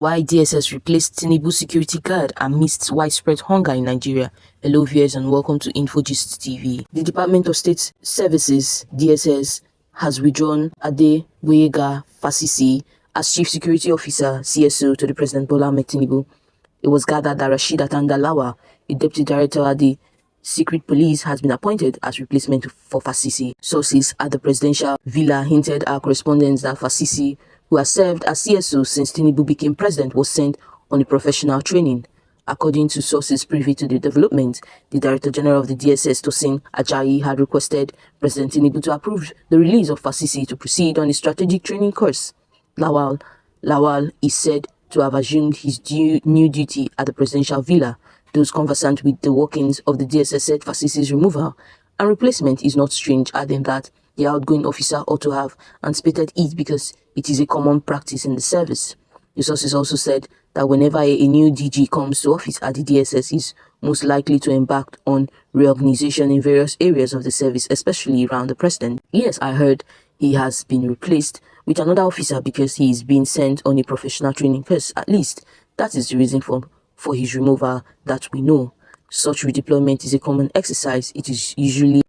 Why DSS replaced Tinubu'S security guard amidst widespread hunger in Nigeria. Hello viewers and welcome to InfoGist TV. The Department of State Services (DSS) has withdrawn Adeweyega Fasisi as Chief Security Officer (CSO) to the President Bola Ahmed Tinubu. It was gathered that Rasheedat Lawal, a deputy director at the Secret Police, has been appointed as replacement for Fasisi. Sources at the presidential villa hinted our correspondents that Fasisi, who has served as CSO since Tinubu became president, was sent on a professional training. According to sources privy to the development, the Director General of the DSS, Tosin Ajayi, had requested President Tinubu to approve the release of Fasisi to proceed on a strategic training course. Lawal is said to have assumed his new duty at the presidential villa. Those conversant with the workings of the DSS said Fasisi's removal and replacement is not strange, adding that the outgoing officer ought to have anticipated it because it is a common practice in the service. The sources also said that whenever a new DG comes to office at the DSS, is most likely to embark on reorganization in various areas of the service, especially around the president. Yes, I heard he has been replaced with another officer because he is being sent on a professional training course. At least that is the reason for his removal that we know. Such redeployment is a common exercise. It usually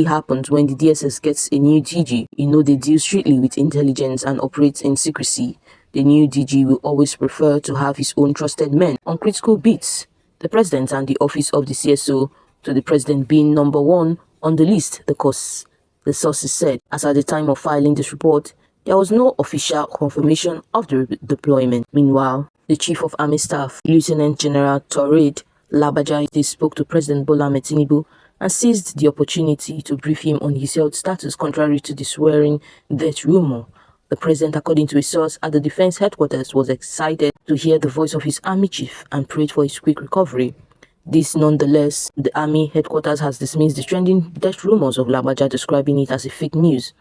happens when the DSS gets a new DG. You know, they deal strictly with intelligence and operate in secrecy. The new DG will always prefer to have his own trusted men on critical beats. The president and the office of the CSO to the president being number one on the list, the sources said. As at the time of filing this report, there was no official confirmation of the deployment. Meanwhile, the Chief of Army Staff, Lieutenant General Taoreed Labaja, spoke to President Bola Ahmed Tinubu and seized the opportunity to brief him on his health status contrary to the swearing death rumor. The president, according to a source at the defense headquarters, was excited to hear the voice of his army chief and prayed for his quick recovery. This nonetheless, the army headquarters has dismissed the trending death rumors of Labaja, describing it as a fake news.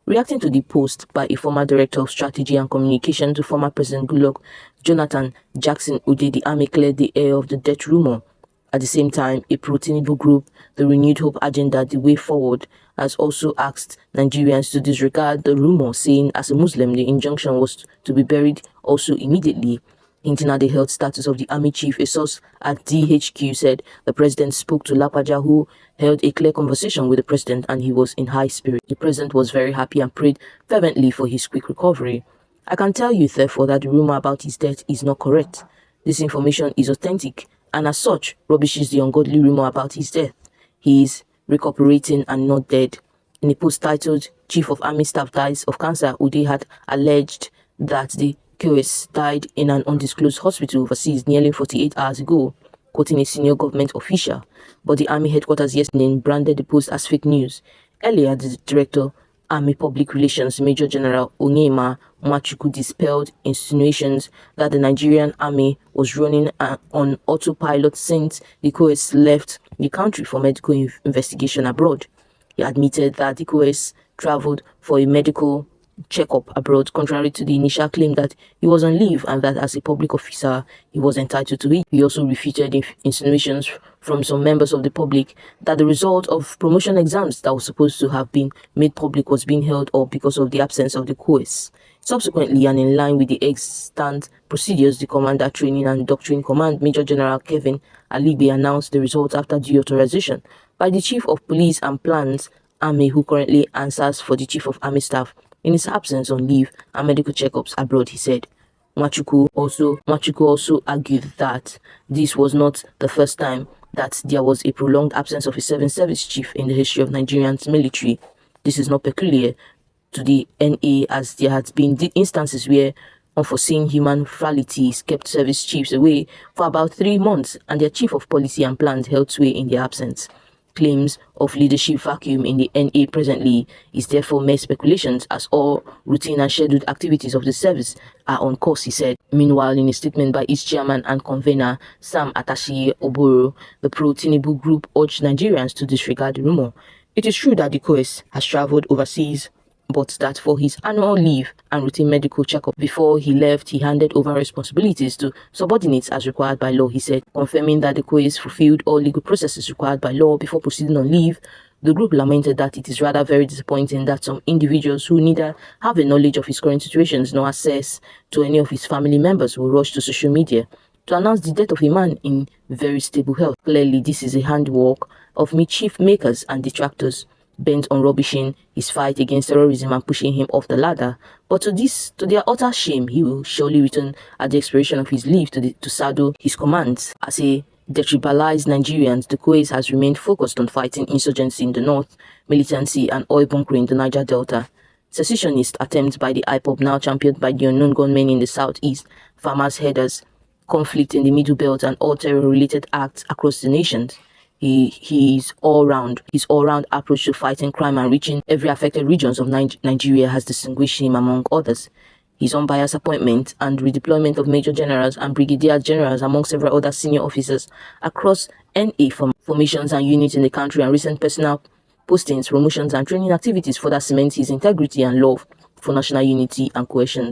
Reacting to the post by a former director of strategy and communication to former President Goodluck Jonathan Jackson Ude, the army cleared the air of the death rumor. At the same time, a pro-Tinubu group, the Renewed Hope Agenda, The Way Forward, has also asked Nigerians to disregard the rumor, saying as a Muslim, the injunction was to be buried also immediately. Hinting at the health status of the army chief, a source at DHQ said the president spoke to Lapaja, who held a clear conversation with the president, and he was in high spirit. The president was very happy and prayed fervently for his quick recovery. I can tell you, therefore, that the rumor about his death is not correct. This information is authentic, and as such, rubbishes the ungodly rumor about his death. He is recuperating and not dead. In a post titled Chief of Army Staff Dies of Cancer, Ude had alleged that the QS died in an undisclosed hospital overseas nearly 48 hours ago, quoting a senior government official. But the army headquarters yesterday branded the post as fake news. Earlier, the director, Army Public Relations, Major General Onyema Nwachukwu, dispelled insinuations that the Nigerian army was running on autopilot since the QS left the country for medical investigation abroad. He admitted that the QS traveled for a medical checkup abroad, contrary to the initial claim that he was on leave and that as a public officer he was entitled to it. He also refuted insinuations from some members of the public that the result of promotion exams that was supposed to have been made public was being held up because of the absence of the QS. Subsequently, and in line with the extant procedures, the Commander Training and Doctrine Command, Major General Kevin Alibe, announced the results after due authorization by the Chief of Police and Plans Army, who currently answers for the Chief of Army Staff in his absence on leave and medical checkups abroad, he said. Nwachukwu also argued that this was not the first time that there was a prolonged absence of a service chief in the history of Nigerian's military. This is not peculiar to the NA, as there had been instances where unforeseen human frailties kept service chiefs away for about 3 months and their chief of policy and plans held sway in their absence. Claims of leadership vacuum in the NA presently is therefore mere speculations, as all routine and scheduled activities of the service are on course, he said. Meanwhile, in a statement by its chairman and convener, Sam Atashi Oboro, the pro-Tinubu group urged Nigerians to disregard the rumor. It is true that the QS has traveled overseas, but that for his annual leave and routine medical checkup before he left, he handed over responsibilities to subordinates as required by law, he said, confirming that the QS fulfilled all legal processes required by law before proceeding on leave. The group lamented that it is rather very disappointing that some individuals who neither have a knowledge of his current situations nor access to any of his family members will rush to social media to announce the death of a man in very stable health. Clearly, this is a handwork of mischief makers and detractors bent on rubbishing his fight against terrorism and pushing him off the ladder. But to their utter shame, he will surely return at the expiration of his leave to saddle his commands. As a detribalized Nigerians, the Kuwait has remained focused on fighting insurgency in the north, militancy and oil bunkering in the Niger Delta. Secessionist attempts by the IPOB, now championed by the unknown gunmen in the southeast, farmers' headers, conflict in the Middle Belt, and all terror-related acts across the nations. His all-round approach to fighting crime and reaching every affected regions of Nigeria has distinguished him among others. His unbiased appointment and redeployment of major generals and brigadier generals among several other senior officers across NA formations and units in the country, and recent personal postings, promotions and training activities further cement his integrity and love for national unity and cohesion.